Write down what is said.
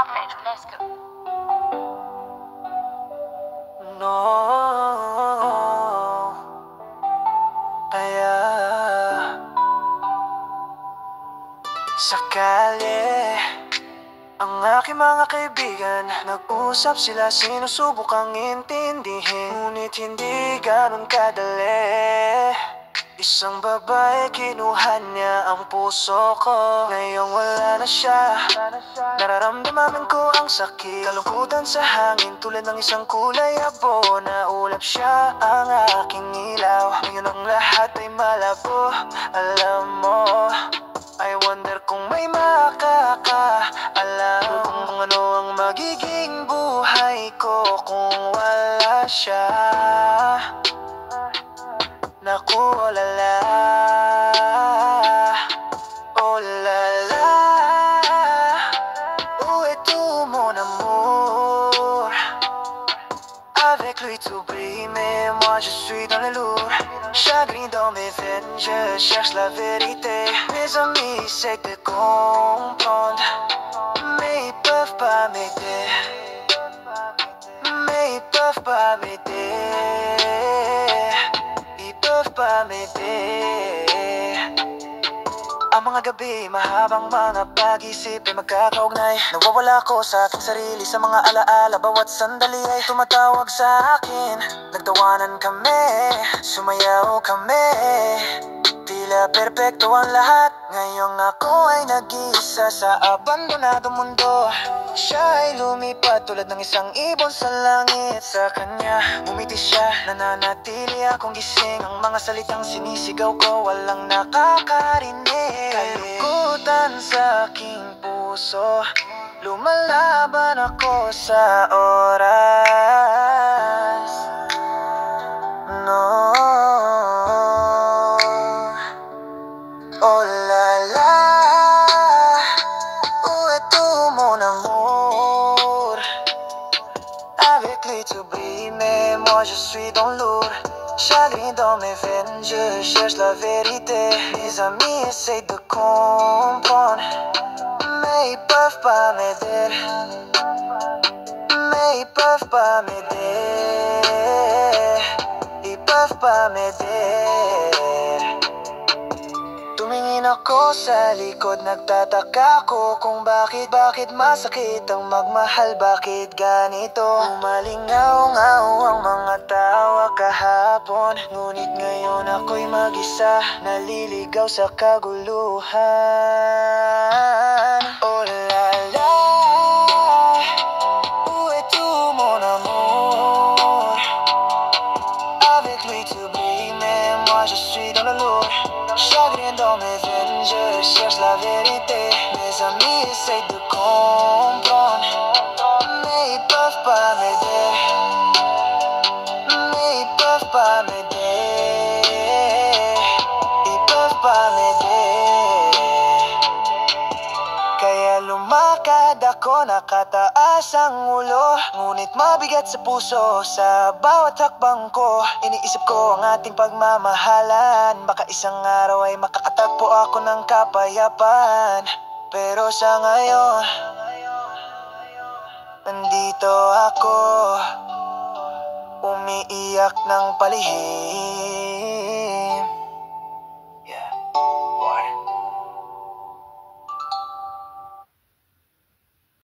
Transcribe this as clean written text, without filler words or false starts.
chocolate. Let's go. No, kaya sakali ang aking mga kaibigan nag-usap sila, sinusubukang intindihin, ngunit hindi ganun kadali. Isang babae, kinuha niya ang puso ko. Ngayong wala na siya, nararamdaman ko ang sakit. Kalungkutan sa hangin, tulad ng isang kulay abo. Naulap siya ang aking ilaw. Ngayon ang lahat ay malabo. Alam mo, I wonder kung may makakaalam kung ano ang magiging buhay ko kung wala siya. Naku, oh lala, oh lala, où est tout mon amour? Avec lui t'oublies, mais moi je suis dans le lourd. Chagrin dans mes veines, je cherche la vérité. Mes amis essaient de comprendre, mais ils peuvent pas m'aider. Mais ils peuvent pas m'aider. Ils peuvent pas m'aider. Ang mga gabi, mahabang mga pag-isip ay magkakaugnay. Nawawala ko sa aking sarili, sa mga alaala. Bawat sandali ay tumatawag sa akin. Nagtawanan kami, sumayaw kami. Tila perpekto ang lahat. Ngayong ako ay nag-iisa sa abandonadong mundo. Siya ay lumipad tulad ng isang ibon sa langit. Sa kanya, bumiti siya, nananatili akong gising. Ang mga salitang sinisigaw ko, walang nakakarinig. Kalungkutan sa aking puso, lumalaban ako sa oras. No, oh la la, où est tout mon amour? Avec lui t'oublies, mais moi je suis dans lourd. Chagrin dans mes veines, je cherche la vérité. Mes amis essayent de comprendre, mais ils peuvent pas m'aider. Mais ils peuvent pas m'aider. Ils peuvent pas m'aider. Tumingin ako sa likod, nagtataka ko kung bakit masakit ang magmahal, bakit ganito. Umalingaw-ngaw ang mga tawa kahapon, ngunit ngayon ako'y mag-isa, naliligaw sa kaguluhan. Oh la la, où est tout mon amour? Avec lui t'oublies, mais moi je suis dans le lourd. Chagrin dans mes veines, je cherche la vérité. Mes amis essayent de comprendre, mais ils peuvent pas m'aider. Mais ils peuvent pas m'aider. Ils peuvent pas m'aider. Kaya lumakad ako, nakataas ang ulo, ngunit mabigat sa puso sa bawat hakbang ko. Iniisip ko ang ating pagmamahalan, baka isang araw ay makakatagpo ako ng kapayapaan. Pero sa ngayon, nandito ako, umiiyak ng palihim.